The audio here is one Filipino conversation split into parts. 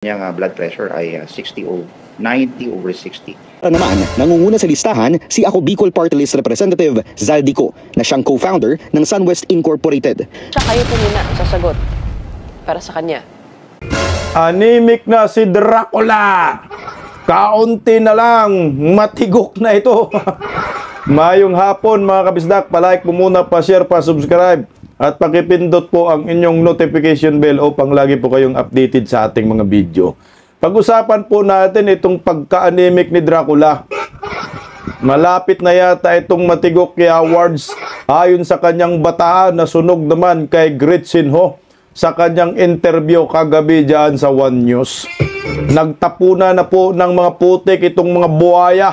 Niyang blood pressure ay 90/60. Naman, nangunguna sa listahan si Ako Bicol Party List Representative Zaldico na siyang co-founder ng SunWest Incorporated. Siya kayo po muna sasagot para sa kanya. Anemic na si Dracula. Kaunti na lang, matigok na ito. Mayong hapon mga kabisdak, palike po muna, pa-share, pa-subscribe at pakipindot po ang inyong notification bell upang lagi po kayong updated sa ating mga video. Pag-usapan po natin itong pagka-anemic ni Dracula. Malapit na yata itong Matigok Awards ayon sa kanyang bataan na sunog naman kay Gretchen Ho sa kanyang interview kagabi dyan sa One News. Nagtapuna na po ng mga putik itong mga buhaya.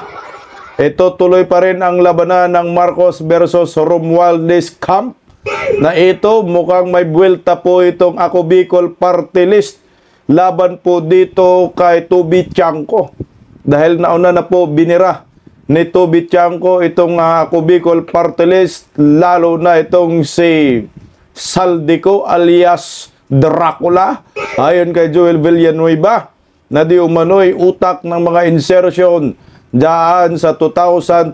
Ito tuloy pa rin ang labanan ng Marcos versus Romualdez camp. Na ito mukhang may buwelta po itong Ako Bicol Party List laban po dito kay Toby Tiangco. Dahil nauna na po binira ni Toby Tiangco itong Ako Bicol Party List, lalo na itong si Zaldico alias Dracula, ayon kay Joel Villanueva, na di umano'y utak ng mga insertion dyan sa 2025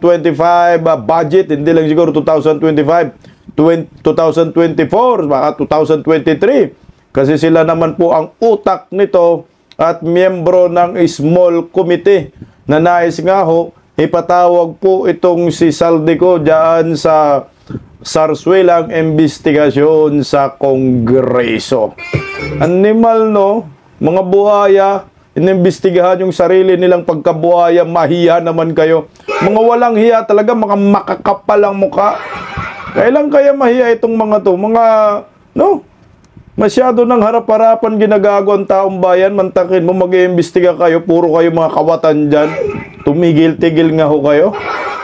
budget, hindi lang siguro 2025, 2024, baka 2023. Kasi sila naman po ang utak nito at miyembro ng small committee na nais nga ho, ipatawag po itong si Zaldico dyan sa sarswelang investigasyon sa Kongreso. Animal, no? Mga buhaya, inimbestigahan yung sarili nilang pagkabuhaya, mahiya naman kayo. Mga walang hiya talaga, mga makakapal ang mukha. Kailan kaya mahiya itong mga to? Mga, no? Masyado ng harap-harapan ginagago ang taong bayan. Mantakin mo, mag-iimbestiga kayo. Puro kayo mga kawatan dyan. Tumigil-tigil nga ho kayo.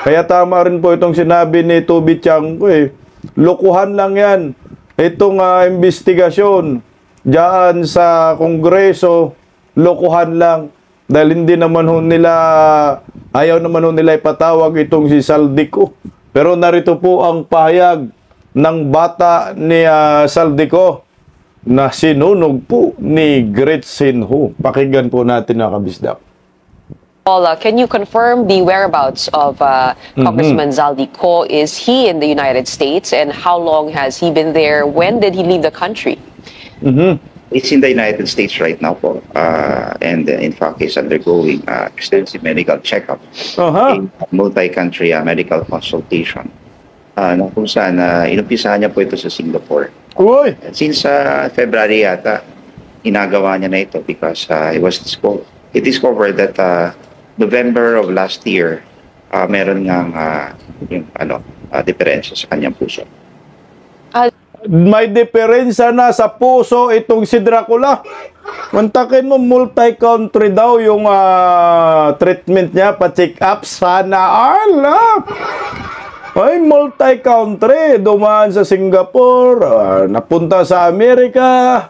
Kaya tama rin po itong sinabi ni Toby Tiangco eh. Lokohan lang yan. Itong investigasyon dyan sa Kongreso, lokohan lang. Dahil hindi naman ho nila, ayaw naman ho nila ipatawag itong si Zaldico. Pero narito po ang pahayag ng bata ni Zaldico na sinunog po ni Gretchen Ho. Pakinggan po natin na kabisdak. Can you confirm the whereabouts of Congressman Zaldico? Is he in the United States, and how long has he been there? When did he leave the country? It's in the United States right now po. And in fact, he's undergoing extensive medical checkup in multi-country medical consultation. Na kung saan inumpisahan niya po ito sa Singapore. Uy! Since February yata, inagawa niya na ito because it discovered that November of last year, meron ngang diferensya sa kanyang puso. May diferensya na sa puso itong si Dracula. Mantakin mo, multi-country daw yung treatment niya, pa-check up. Sana alap! Ay, multi-country. Dumaan sa Singapore, napunta sa Amerika.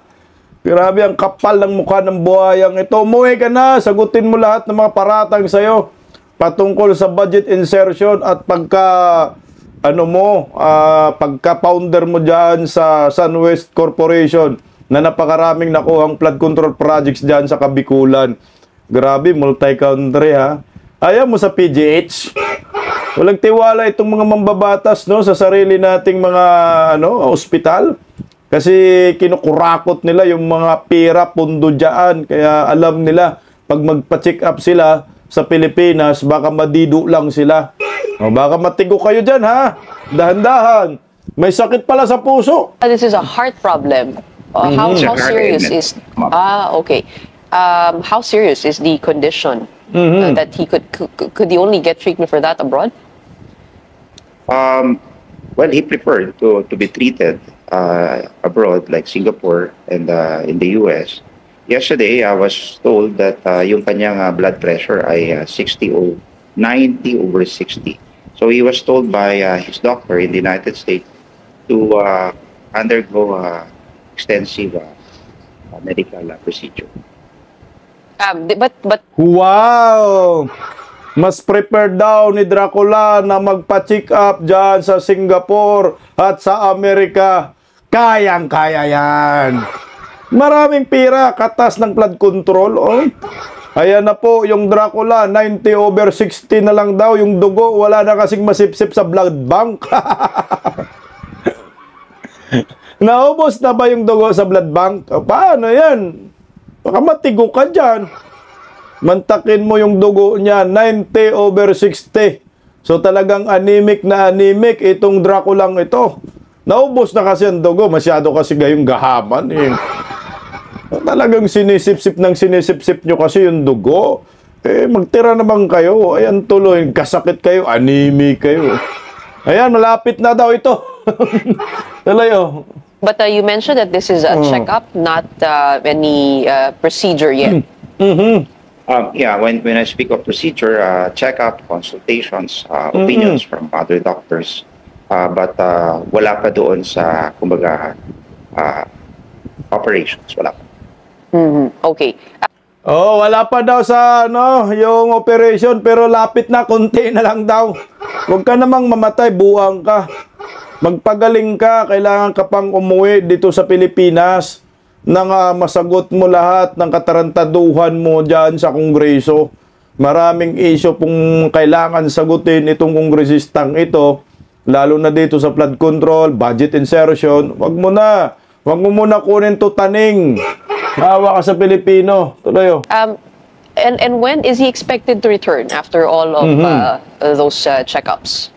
Grabe, ang kapal ng mukha ng buhayang ito. Umuwi ka na, sagutin mo lahat ng mga paratang sa'yo patungkol sa budget insertion at pagka-founder mo dyan sa SunWest Corporation na napakaraming nakuhang flood control projects dyan sa Kabikulan. Grabe, multi-country ha. Ayaw mo sa PGH. Walang tiwala itong mga mambabatas, no, sa sarili nating mga ospital. Kasi kinukurakot nila yung mga pera, pundo dyan. Kaya alam nila, pag magpa-check up sila sa Pilipinas, baka madido lang sila. O baka matigo kayo dyan, ha? Dahan-dahan. May sakit pala sa puso. This is a heart problem. How serious is... okay. How serious is the condition that he could he only get treatment for that abroad? Well, he preferred to be treated abroad, like Singapore and in the US. Yesterday, I was told that yung kanyang blood pressure ay 90/60. So he was told by his doctor in the United States to undergo extensive medical procedure. But Wow! Mas prepared daw ni Dracula na magpa-check up dyan sa Singapore at sa Amerika. Kayang-kaya yan. Maraming pira, katas ng flood control. Oh. Ayan na po, yung Dracula, 90/60 na lang daw. Yung dugo, wala na kasing masipsip sa blood bank. Naubos na ba yung dugo sa blood bank? O, paano yan? Baka matigo ka dyan. Mantakin mo yung dugo niya, 90/60. So talagang anemic na anemic itong Draculang ito. Naubos na kasi ang dugo, masyado kasi gayong gahaman. Eh. Talagang sinisip-sip nyo kasi yung dugo. Eh, magtira naman kayo. Ayan tuloy, kasakit kayo, anemic kayo. Ayan, malapit na daw ito. Tuloy, oh. But you mentioned that this is a checkup, not any procedure yet. Yeah, when I speak of procedure, checkup, consultations, opinions from other doctors, but wala pa doon sa, kumbaga, operations, wala pa. Okay. Oh, wala pa daw sa yung operation pero lapit na, konti na lang daw. Huwag ka namang mamatay, buang ka. Magpagaling ka, kailangan ka pang umuwi dito sa Pilipinas nang masagot mo lahat ng katarantaduhan mo diyan sa Kongreso. Maraming issue pong kailangan sagutin itong kongresistang ito, lalo na dito sa flood control, budget insertion. Huwag mo muna kunin to taning. Maawa ka sa Pilipino. Tuloy, oh. And when is he expected to return after all of those checkups?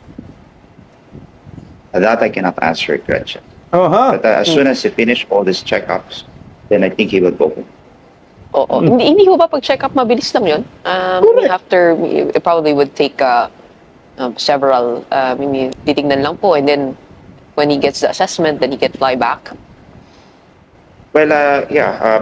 That I cannot answer, Gretchen. Uh-huh. But as soon as he finish all these checkups, then I think he will go home. Oo. Hindi ho ba pag check-up mabilis lang yun? After, it probably would take several, maybe titignan lang po, and then when he gets the assessment, then he can fly back. Well,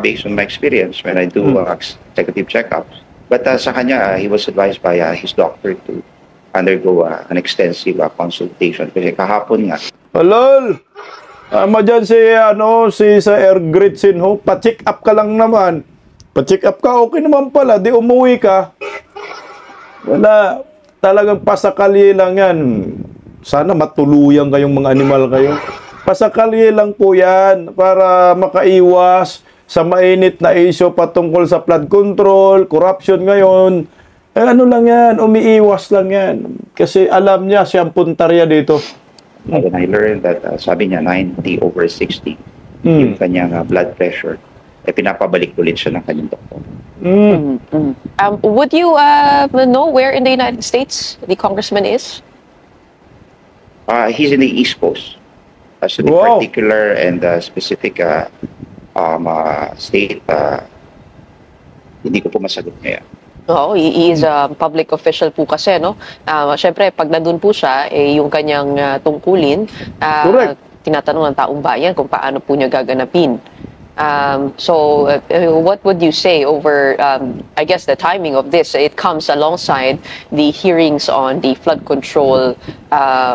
based on my experience when I do executive checkups, but sa kanya, he was advised by his doctor to undergo an extensive consultation. Kasi kahapon nga. Lol! Tama dyan si sa Air Gritsin ho. Pa-check up ka lang naman. Pa-check up ka, okay naman pala. Di umuwi ka. Wala. Talagang pasakali lang yan. Sana matuluyan kayong mga animal kayo. Pasakali lang po yan para makaiwas sa mainit na issue patungkol sa flood control, corruption ngayon. Ano lang yan, umiiwas lang yan. Kasi alam niya siyang puntarya dito. When I learned that, sabi niya, 90/60, yung kanyang blood pressure, pinapabalik ulit siya ng kanyang doktor. Would you know where in the United States the congressman is? He's in the East Coast. As to the particular and specific state, hindi ko po masagot ngayon. Oo, he is a public official po kasi, no? Siyempre, pag nandun po siya, yung kanyang tungkulin, tinatanong ng taong bayan kung paano po niya gaganapin. So, what would you say over, I guess, the timing of this? It comes alongside the hearings on the flood control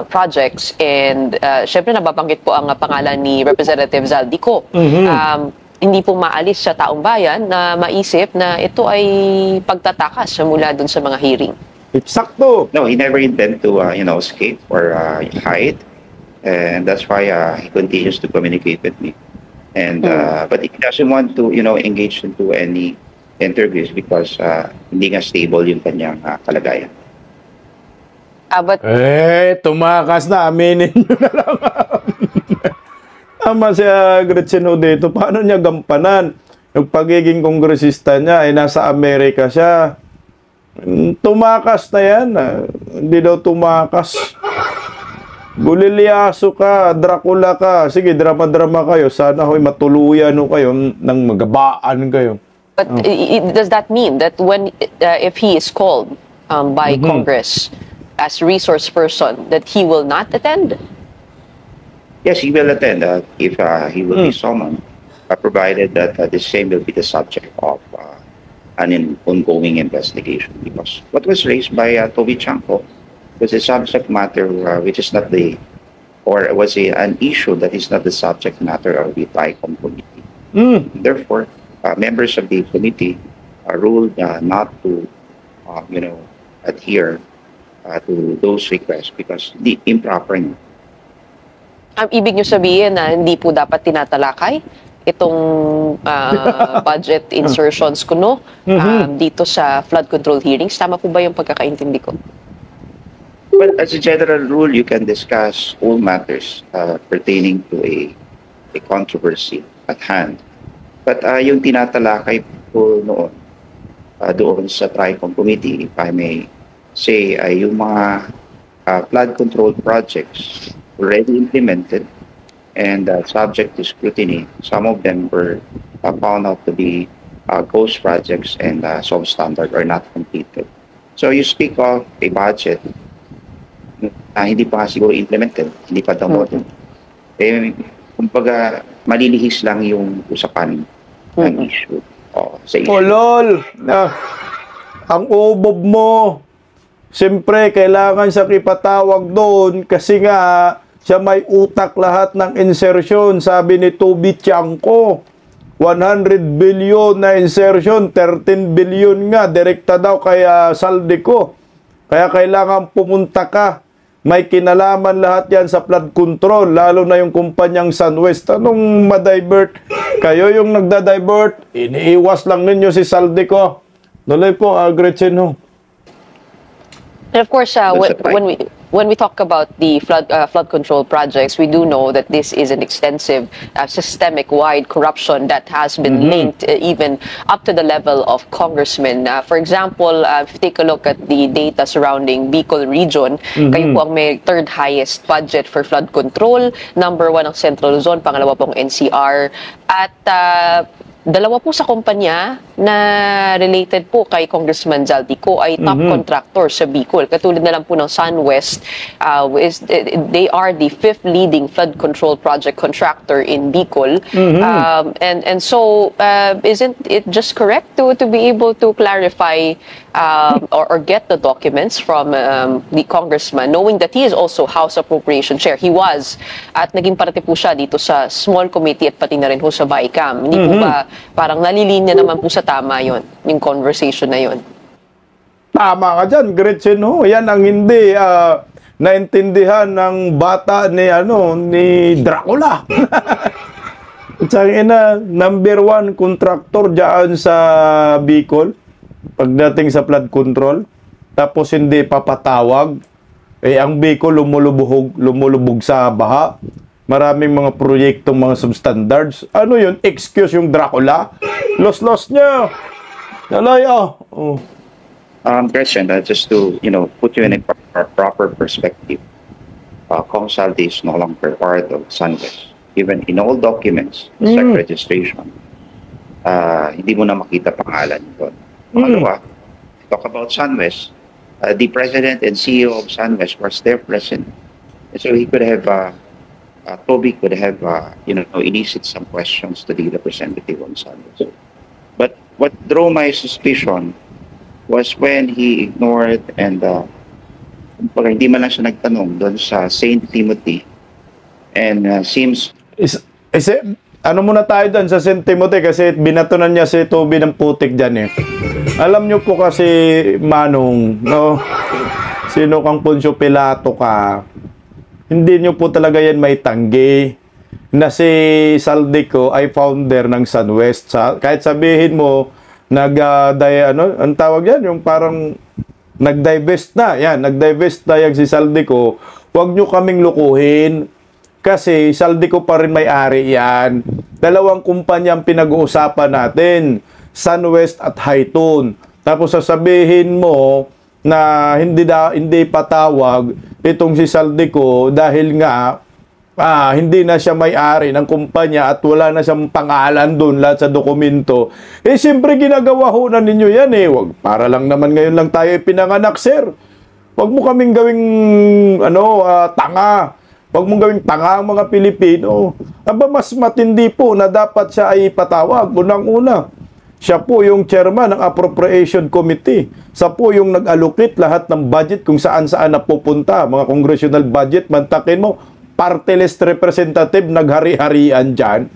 projects, and syempre nababanggit po ang pangalan ni Representative Zaldico. Hindi po maalis sa taong bayan na maisip na ito ay pagtatakas mula dun sa mga hearing. Eksakto! No, he never intend to, escape or hide. And that's why he continues to communicate with me. And but he doesn't want to, engage into any interviews because hindi nga stable yung kanyang kalagayan. But tumakas na, aminin nyo na lang. Tama si Gretchen dito. Paano niya gampanan? Yung pagiging kongresista niya ay nasa Amerika siya. Tumakas na yan. Hindi daw tumakas. Bulilyaso ka, Dracula ka. Sige, drama-drama kayo. Sana ho'y matuluyan kayo ng magabaan kayo. But does that mean that when if he is called by Congress as resource person, that he will not attend? Yes, he will attend if he will be summoned, provided that the same will be the subject of an ongoing investigation. Because what was raised by Toby Chanko was a subject matter which is not an issue that is not the subject matter of the TICOM committee. Therefore, members of the committee ruled not to, adhere to those requests because the improper. Ibig nyo sabihin na hindi po dapat tinatalakay itong budget insertions kuno dito sa flood control hearings. Tama po ba yung pagkakaintindi ko? Well, as a general rule, you can discuss all matters pertaining to a controversy at hand. But yung tinatalakay po noon doon sa TRICOM committee, if I may say, ay yung mga flood control projects already implemented and subject to scrutiny. Some of them were found out to be ghost projects and substandard or not completed. So you speak of a budget hindi pa siguro implemented, hindi pa downloaded. Kumbaga, malilihis lang yung usapan ng issue. Sa issue. Lol! Ang ubob mo, siyempre, kailangan siya ipatawag doon kasi nga, siya may utak lahat ng insertion. Sabi ni Toby Tiangco, 100 billion na insertion, 13 billion nga, direkta daw kay Saldico. Kaya kailangan pumunta ka. May kinalaman lahat yan sa flood control, lalo na yung kumpanyang SunWest. Anong ma-divert? Kayo yung nagda-divert, iniiwas lang ninyo si Saldico. Nuloy po, Gretchen, no? And of course, when we talk about the flood control projects, we do know that this is an extensive systemic-wide corruption that has been linked even up to the level of congressmen. For example, if you take a look at the data surrounding Bicol region, kayo po ang may third highest budget for flood control, number 1 ang Central Luzon, pangalawa pong NCR, at dalawa po sa kumpanya na related po kay Congressman Zaldico ay top contractor sa Bicol. Katulad na lang po ng SunWest, they are the 5th leading flood control project contractor in Bicol. And so, isn't it just correct to be able to clarify or get the documents from the congressman, knowing that he is also House Appropriation Chair. He was, at naging parte po siya dito sa small committee at pati na rin po sa BICAM. Hindi po ba parang nalilinya naman po sa tama yon, yung conversation na yon? Tama ka dyan, Gretchen, no? Yan ang hindi naintindihan ng bata ni Dracula. Tsaka number 1 contractor dyan sa Bicol pagdating sa flood control, tapos hindi papatawag, ang Bicol lumulubog sa baha. Maraming mga proyektong mga substandards. Ano yun? Excuse yung Dracula? Los niya. Nalay, Question, just to, put you in a proper perspective. COMSALDI is no longer part of SunWest. Even in all documents, like registration, hindi mo na makita pangalan doon. Pangalawa, talk about SunWest. The president and CEO of SunWest was there present. And so he could have, Toby could have, elicit some questions to the representative on SunWest. But what drew my suspicion was when he ignored and hindi man lang siya nagtanong doon sa St. Timothy. And seems... Ano muna tayo doon sa St. Timothy kasi binatunan niya si Toby ng putik dyan eh. Alam niyo po kasi, Manong, no? Sino kang Poncio Pilato ka? Hindi niyo po talaga yan may tanggi na si Saldico ay founder ng SunWest. Kahit sabihin mo, ang tawag yan, yung parang nag-divest na. Yan, nag-divest na yan si Saldico. Huwag niyo kaming lukuhin. Kasi Saldico pa rin may-ari yan. Dalawang kumpanya ang pinag-uusapan natin. SunWest at Highton. Tapos sasabihin mo na hindi patawag itong si Saldico dahil nga hindi na siya may-ari ng kumpanya at wala na siyang pangalan doon lahat sa dokumento. Siyempre ginagawa ho na ninyo yan eh. Wag, para lang naman ngayon lang tayo pinanganak, sir. Wag mo kaming gawing tanga. Wag mong gawing tanga ang mga Pilipino. Aba, mas matindi po na dapat siya ay patawag. Unang-una, siya po yung chairman ng Appropriation Committee. Siya po yung nag-allocate lahat ng budget kung saan-saan napupunta. Mga congressional budget, mantakin mo, party list representative, naghari-harian dyan.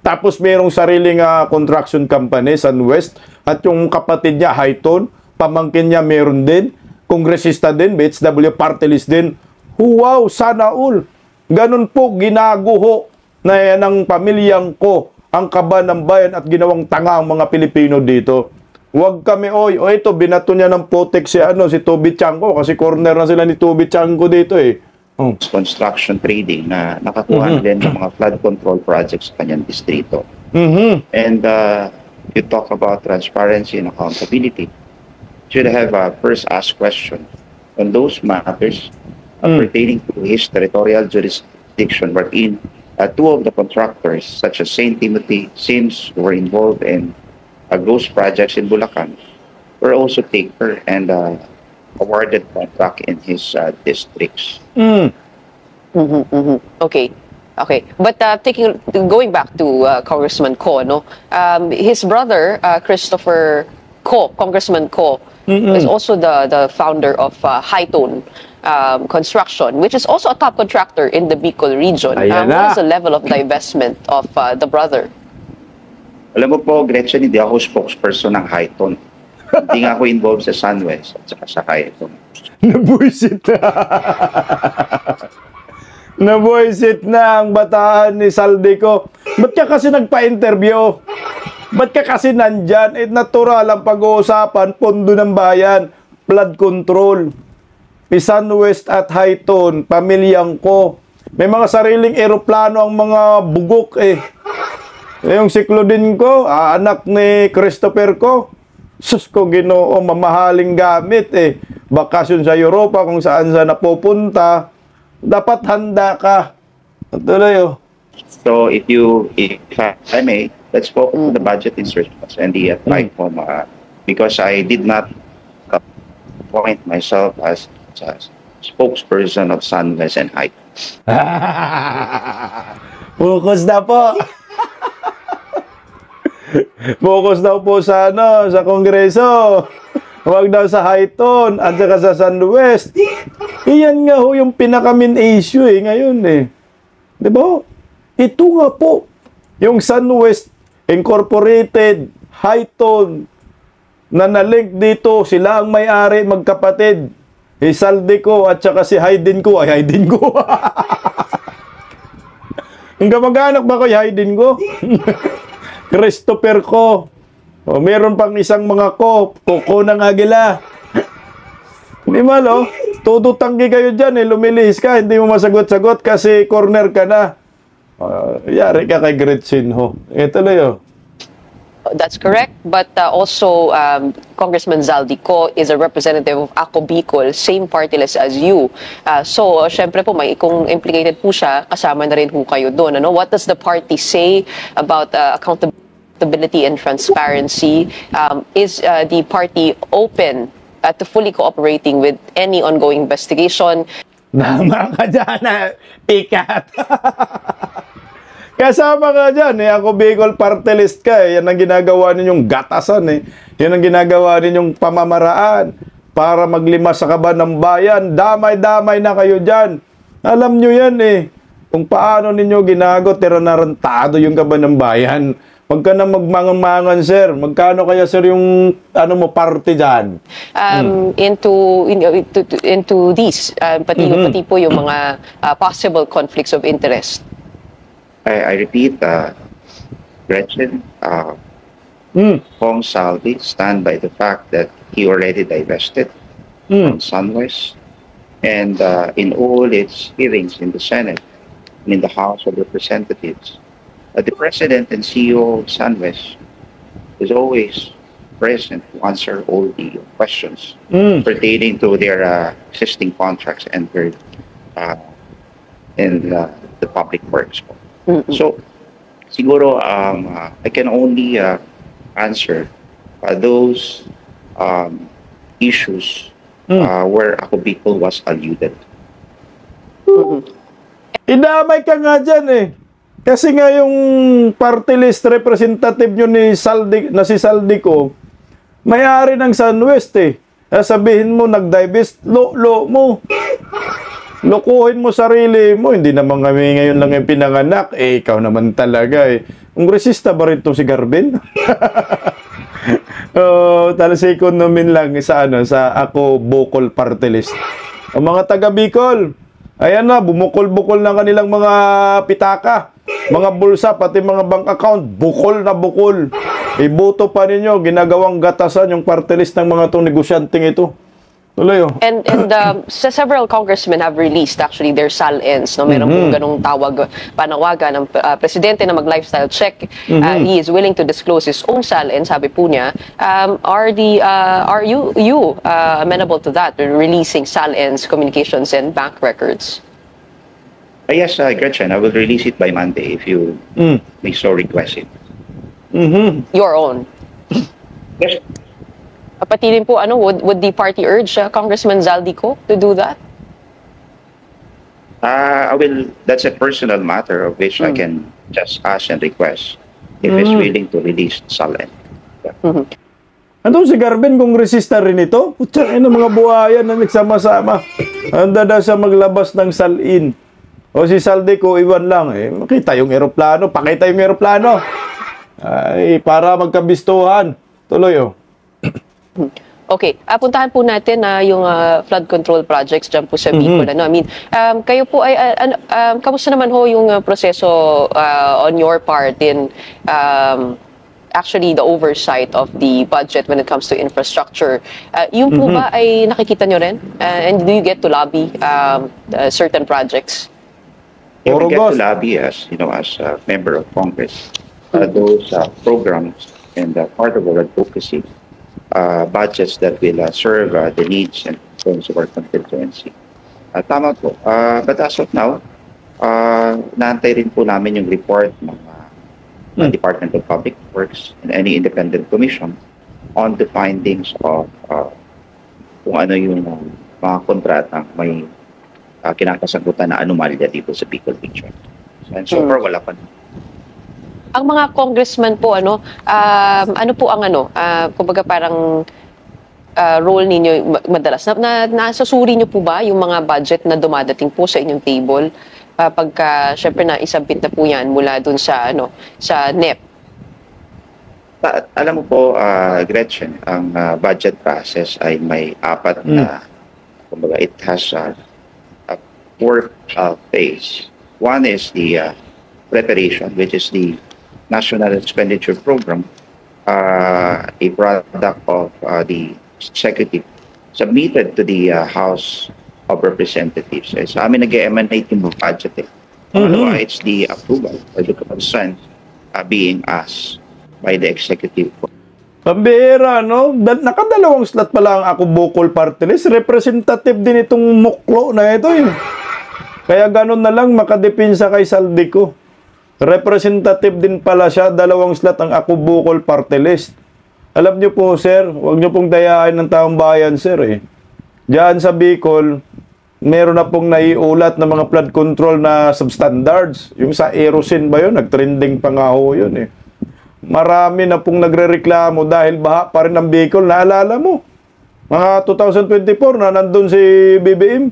Tapos mayroong sariling construction company, SunWest, at yung kapatid niya, Highton, pamangkin niya meron din, kongresista din, BHW party list din. Wow, sana all. Ganun po ginaguho na yan ang pamilyang ko ang kaba ng bayan at ginawang tanga ang mga Pilipino dito. Huwag kami, o ito, binato niya ng putik si Toby Chanko kasi corner na sila ni Toby Chanko dito eh. Construction trading na nakakuha din ng mga flood control projects sa kanyang distrito. And you talk about transparency and accountability. Should have first asked question on those matters pertaining to his territorial jurisdiction, wherein two of the contractors, such as St. Timothy, Sims, were involved in gross projects in Bulacan, were also taker and awarded contract in his districts. Okay. But going back to Congressman Ko, no, his brother Christopher Ko, Congressman Ko, is also the founder of Hightone Construction, which is also a top contractor in the Bicol region. What is the level of divestment of the brother? Alam mo po, Gretchen, hindi ako spokesperson ng Hightone. Hindi nga ako involved sa SunWest at saka sa Hightone. Nabuisit na. Nabuisit na ang bataan ni Saldico. Ba't ka kasi nagpa-interview? Ba't ka kasi nandyan? Natural ang pag-uusapan, pondo ng bayan, flood control. SunWest at Hightone, pamilyang ko. May mga sariling eroplano ang mga bugok eh. Yung si Claudine ko, anak ni Christopher ko, sus ko Ginoo, mamahaling gamit eh. Bakasyon sa Europa kung saan napupunta, dapat handa ka. Tuloy oh. So if I may, let's focus on the budget insertions and the platform because I did not appoint myself as spokesperson of SunWest and Hightone. Focus na po. Focus daw po sa sa Kongreso. Huwag daw sa Hightone at saka sa SunWest. Iyan nga ho yung pinaka-main issue ngayon eh. 'Di ba? Ito nga po yung SunWest Incorporated, Hightone na nalink dito, sila ang may-ari, magkapatid. Saldico at saka si Haydin ko. Ang kamag-anak ba ko Haydin ko? Christopher ko. O, meron pang isang mga Koko ng Agila. Hindi malo, tututanggi kayo dyan lumilihis ka, hindi mo masagot-sagot kasi corner ka na. Yari ka kay Gretchen ho. Ito lang That's correct, but also Congressman Zaldico is a representative of Ako Bicol, same party list as you. So, syempre po, kung implicated po siya, kasama na rin po kayo doon. Ano? What does the party say about accountability and transparency? Is the party open to fully cooperating with any ongoing investigation? Nama ka dyan, pikat. Kasama ka dyan, Ako Bicol party list ka Yan ang ginagawa ninyong gatasan Yan ang ginagawa ninyong pamamaraan para maglimas sa kaba ng bayan. Damay-damay na kayo dyan. Alam nyo yan kung paano ninyo tinarantado yung kaba ng bayan. Huwag ka na magmangan-mangan, sir. Magkano kaya, sir, yung party dyan? Into these, pati po yung mga possible conflicts of interest. I repeat, Gretchen, Kong Saldi stand by the fact that he already divested from SunWest, and in all its hearings in the Senate and in the House of Representatives, the President and CEO of SunWest is always present to answer all the questions pertaining to their existing contracts entered in the public works. So, siguro, I can only answer those issues where Ako Bicol was alluded. Idamay ka nga dyan Kasi nga yung party list representative nyo si Saldico, may-ari ng SunWest Sabihin mo, nag-divest, lo mo. Lokohin mo sarili mo. Hindi naman kami ngayon lang yung pinanganak. Ikaw naman talaga Kongresista ba rin si Garbin? Talas economy lang sa Ako Bicol party list. Ang mga taga Bicol, ayan na, bumukol-bukol ng kanilang mga pitaka. mga bulsa, pati mga bank account, bukol na bukol. Iboto pa ninyo, ginagawang gatasan yung party list ng mga itong negosyanteng ito. Tuloy, oh. And several congressmen have released actually their SALNs. No? Meron pong ganong panawagan ng presidente na mag-lifestyle check. He is willing to disclose his own SALN, sabi po niya. Are you amenable to that, releasing SALNs, communications, and bank records? Yes, Gretchen, I will release it by Monday if you may so request it. Your own? Yes. Pati rin po, would the party urge Congressman Zaldico to do that? That's a personal matter of which I can just ask and request if he's willing to release SALN. Yeah. Andun si Garben kung resista rin ito? Putya, mga buhayan na nagsama-sama. Handa daw siya maglabas ng salin. O si Zaldico, iwan lang. Makita yung eroplano, pakita yung eroplano. Ay, para magkabistuhan. Tuloy, oh. Okay, puntahan po natin yung flood control projects dyan po sa Bicol. I mean, kayo po ay, kamusta naman ho yung proseso on your part in actually the oversight of the budget when it comes to infrastructure? Yung po ba ay nakikita nyo rin? And do you get to lobby certain projects? Yeah, we get to lobby as a member of Congress. Those programs and part of our advocacy budgets that will serve the needs and concerns of our constituency. Tama po. But as of now, naantay rin po namin yung report ng Department of Public Works and any independent commission on the findings of kung ano yung mga kontratang may kinakasagutan na anomalya dito sa Bicol region. And so far, wala pa. Ang mga congressman po, ano po ang kumbaga parang role ninyo madalas? Nasasuri nyo po ba yung mga budget na dumadating po sa inyong table? Pagka, syempre, isabit na po yan mula dun sa, sa NEP. Alam mo po, Gretchen, ang budget process ay may apat na, kumbaga, it has a four phase. One is the preparation, which is the National Expenditure Program, a product of the executive submitted to the House of Representatives. Sa amin nag-emanate yung budget. It's the approval or the consent being asked by the executive. Pambihira, no? Nakadalawang slot pa lang ako Bicol Party List. Representative din itong muklo na ito. Kaya ganun na lang makadepinsa kay Zaldico. Representative din pala siya, dalawang slot ang ako Bicol Party List. Alam niyo po, sir, huwag niyo pong dayain ng taong bayan, sir. Diyan sa Bicol, meron na pong naiulat na mga flood control na substandards. Yung sa Aerosin ba yun? Nag-trending pa nga ho yun. Marami na pong nagre-reklamo dahil baha pa rin ang Bicol. Naalala mo? Mga 2024 na nandun si BBM.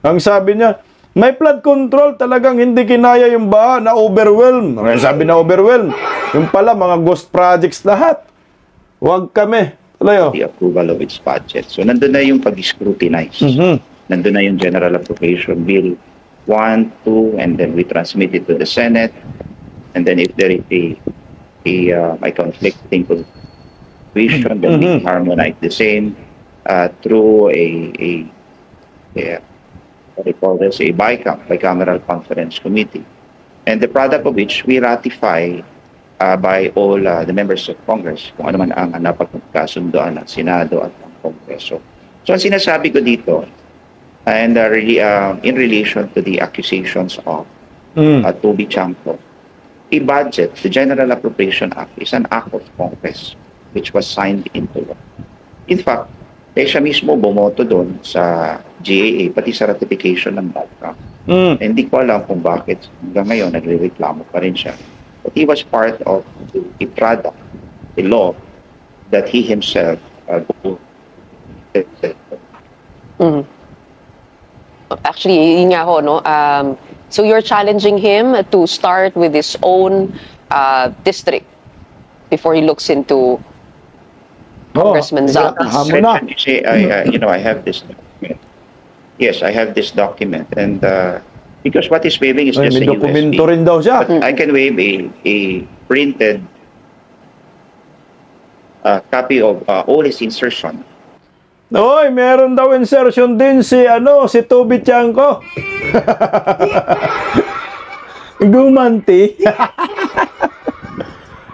Ang sabi niya, may flood control, talagang hindi kinaya yung baha, na overwhelm. Ang sabi na overwhelm. Yung pala, mga ghost projects lahat. Huwag kami. Talayo. The approval of its budget. So, nandun na yung pag-scrutinize. Nandun na yung General Appropriation Bill 1, 2, and then we transmit it to the Senate. And then if there is a conflicting position, then we harmonize the same through what they call this, a bicameral conference committee. And the product of which we ratify by all the members of Congress, kung ano man ang napagkasundoan ng Senado at ng Kongreso. So, ang sinasabi ko dito, and really in relation to the accusations of Toby Chanco, a budget, the General Appropriation Act, is an act of Congress which was signed into law. In fact, siya mismo bumoto doon sa GAA, pati sa ratification ng BALCAM. Hindi ko alam kung bakit hanggang ngayon nagre-reklamo pa rin siya. But he was part of the product, the law, that he himself Actually, yun nga ho, no? So you're challenging him to start with his own district before he looks into Congressman Zaldico. You say, I have this document. Yes, I have this document, and Because what is waiving is Ay, just may a dokumento USB. rin daw siya. But I can waive a printed copy of all his insertion. Oy, meron daw insertion din si Toby Chanko. Gumanti.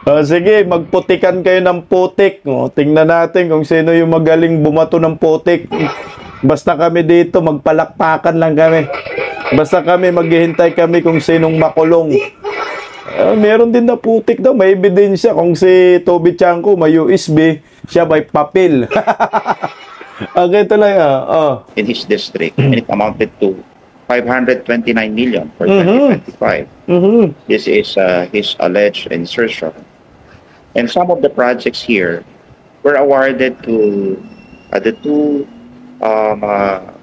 O, sige, magputikan kayo ng putik. O, tingnan natin kung sino yung magaling bumato ng putik. Basta kami dito, magpalakpakan lang kami. Basta kami, maghihintay kami kung sinong makulong. Meron din na putik daw. May ebidensya kung si Toby Chanko may USB, siya may papel. Okay, tuloy. In his district, and it amounted to 529 million for 2025. This is his alleged insertion. And some of the projects here were awarded to the two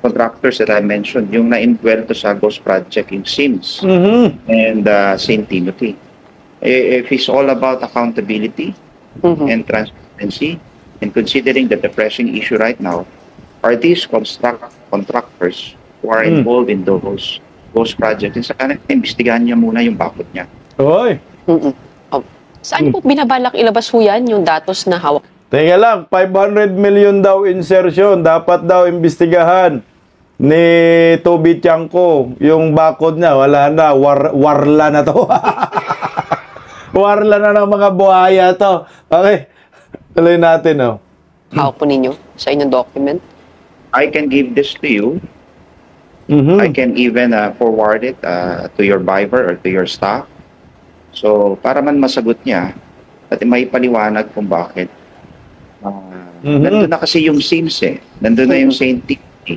contractors that I mentioned, yung na-inkwento sa Ghost Project, yung Sims and St. Timothy. If it's all about accountability and transparency, and considering that the pressing issue right now are these contractors who are involved in those projects, and sana imbestigahan niya muna yung bakod niya. Oy. Saan po binabalak ilabas po yan, yung datos na hawak? Teka lang, 500 million daw insertion. Dapat daw imbestigahan ni Toby Chanko. Yung bakod niya, wala na. Warla na to. Warla na ng mga buhaya to. Okay. Tuloy natin, Hawak po ninyo sa inyong document? I can give this to you. I can even forward it to your Viber or to your staff. So, para man masagot niya at may paliwanag kung bakit. Nandun na kasi yung Sims Nandun na yung St. Timothy.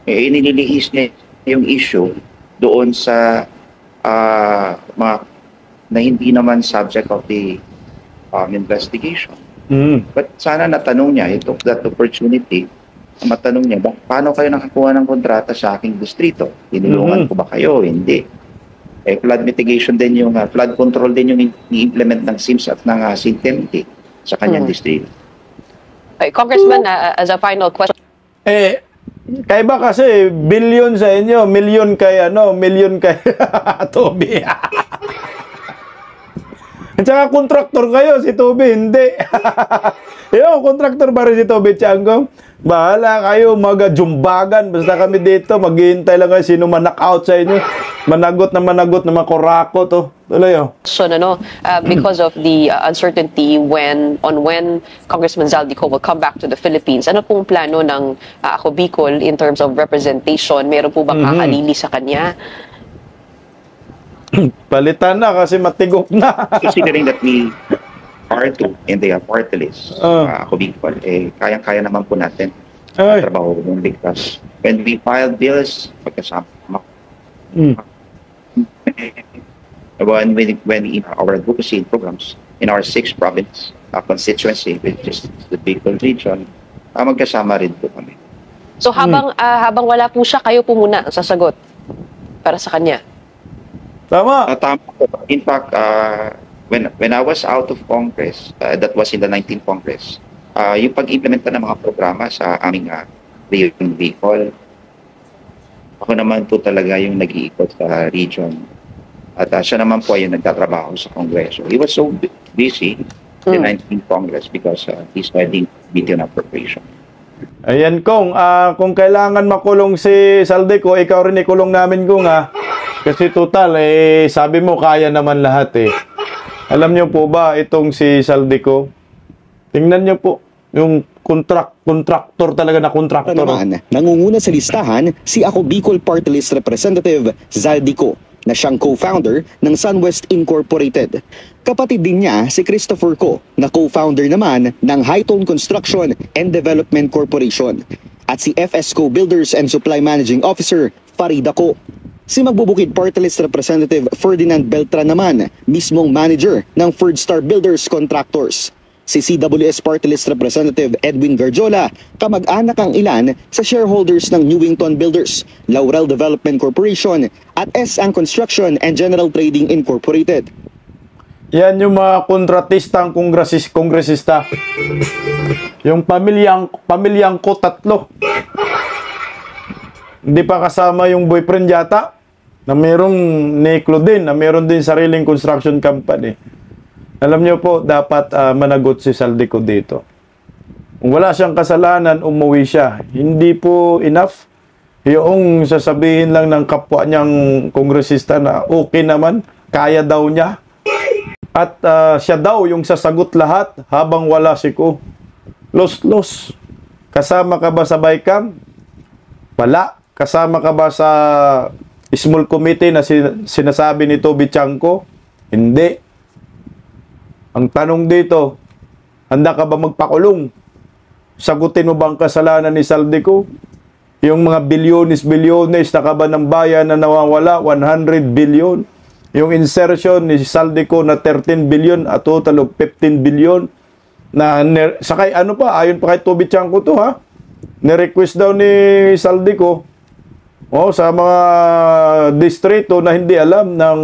Inililihis niya yung issue doon sa mga na hindi naman subject of the investigation. But sana natanong niya, he took that opportunity, matanong niya, paano kayo nakakuha ng kontrata sa aking distrito? Tinulungan ko ba kayo? Hindi. Flood mitigation din yung, flood control din yung i-implement ng SIMS at ng St. Timothy sa kanyang distrito. Congressman, as a final question. Kaya ba kasi billion sa inyo, million kay Toby. At saka contractor kayo, si Toby, hindi. Yung contractor ba rin si Toby Chanko? Bahala kayo, mag-jumbagan. Basta kami dito, maghihintay lang kayo sino man-knock-out sa inyo. Managot na mga korako to. Tuloy, So, because of the uncertainty when Congressman Zaldico will come back to the Philippines, ano pong plano ng Ako Bicol in terms of representation? Meron po bang kakalili sa kanya? Palitan na kasi matigok na. Considering that we are to in the party list, Ako Bicol, kayang-kaya naman po natin trabaho ng because when we file bills, pagkasama when in our advocacy programs in our 6 province constituency, which is the Bicol region, magkasama rin po kami. So habang wala po siya, kayo po muna ang sasagot para sa kanya? Tama. Tama po. In fact, when I was out of Congress, that was in the 19th Congress, yung pag-implementa ng mga programa sa aming region Bicol, ako naman po talaga yung nag-iikot sa region. At siya naman po yung nagtatrabaho sa Kongreso. He was so busy in the 19th Congress because he's heading Committee on Appropriation. Ayan, Kong. Kung kailangan makulong si Zaldico, ikaw rin ikulong namin, Kong, Kasi total, sabi mo kaya naman lahat, Alam niyo po ba itong si Zaldico? Tingnan niyo po, yung contractor talaga na contractor. Naman, nangunguna sa listahan si Ako Bicol Party List Representative Zaldico, na siyang co-founder ng SunWest Incorporated. Kapatid din niya si Christopher Co, na co-founder naman ng Hightone Construction and Development Corporation, at si FSco Builders and Supply Managing Officer Farida Co. Si Magbubukid Party List Representative Ferdinand Beltran naman, mismong manager ng Third Star Builders Contractors. Si CWS Party List Representative Edwin Garjola, kamag-anak ang ilan sa shareholders ng Newington Builders, Laurel Development Corporation at S.Ang Construction and General Trading Incorporated. Yan yung mga kontratistang kongresista. Yung pamilyang ko 3. Hindi pa kasama yung boyfriend yata. na mayroong neklo din, na mayroon din sariling construction company. Alam niyo po, dapat managot si Saldico dito. Kung wala siyang kasalanan, umuwi siya. Hindi po enough yung sasabihin lang ng kapwa niyang kongresista na okay naman, kaya daw niya. At siya daw yung sasagot lahat habang wala si Ko. Los. Kasama ka ba sa BICAM? Wala. Kasama ka ba sa small committee na sinasabi ni Toby Chanco? Hindi. Ang tanong dito, handa ka ba magpakulong? Sagutin mo bang kasalanan ni Saldico? Yung mga bilyones na kaba ng bayan na nawawala, 100 billion. Yung insertion ni Saldico na 13 billion at total of 15 billion. Sakay ano pa, ayon pa kay Toby Chanco to ha. Ni-request daw ni Saldico sa mga distrito na hindi alam ng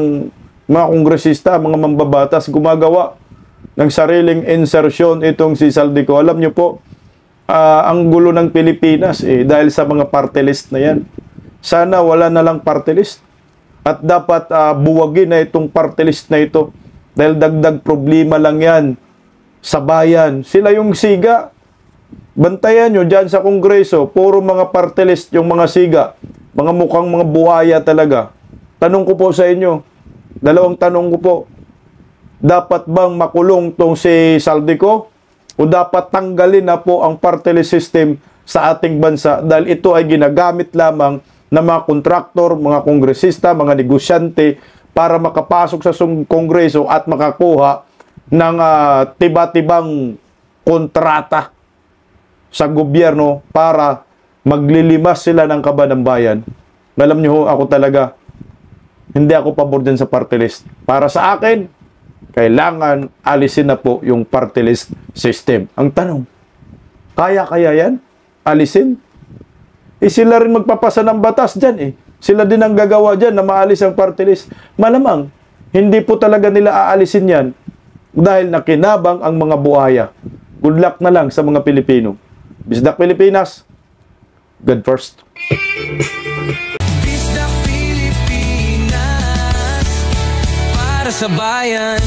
mga kongresista, mga mambabatas, gumagawa ng sariling insertion itong si Saldico. Alam nyo po, ang gulo ng Pilipinas dahil sa mga party list na yan. Sana wala na lang party list. At dapat buwagin na itong party list na ito dahil dagdag problema lang yan sa bayan. Sila yung siga. Bantayan nyo dyan sa Kongreso, puro mga party list yung mga siga. Mga mukhang mga buhaya talaga. Tanong ko po sa inyo, dalawang tanong ko po, dapat bang makulong tong si Saldico? O dapat tanggalin na po ang party list system sa ating bansa dahil ito ay ginagamit lamang ng mga kontraktor, mga kongresista, mga negosyante para makapasok sa Kongreso at makakuha ng tiba-tibang kontrata sa gobyerno para maglilimas sila ng kaba ng bayan. Alam niyo ako talaga, hindi ako pabor din sa party list. Para sa akin, kailangan alisin na po yung party list system. Ang tanong, kaya yan? Alisin? Sila rin magpapasa ng batas dyan Sila din ang gagawa dyan na maalis ang party list. Malamang, hindi po talaga nila aalisin yan dahil nakinabang ang mga buhaya. Good luck na lang sa mga Pilipino. Bisdak Pilipinas, God first. Bisdak Pilipinas, para sa bayan.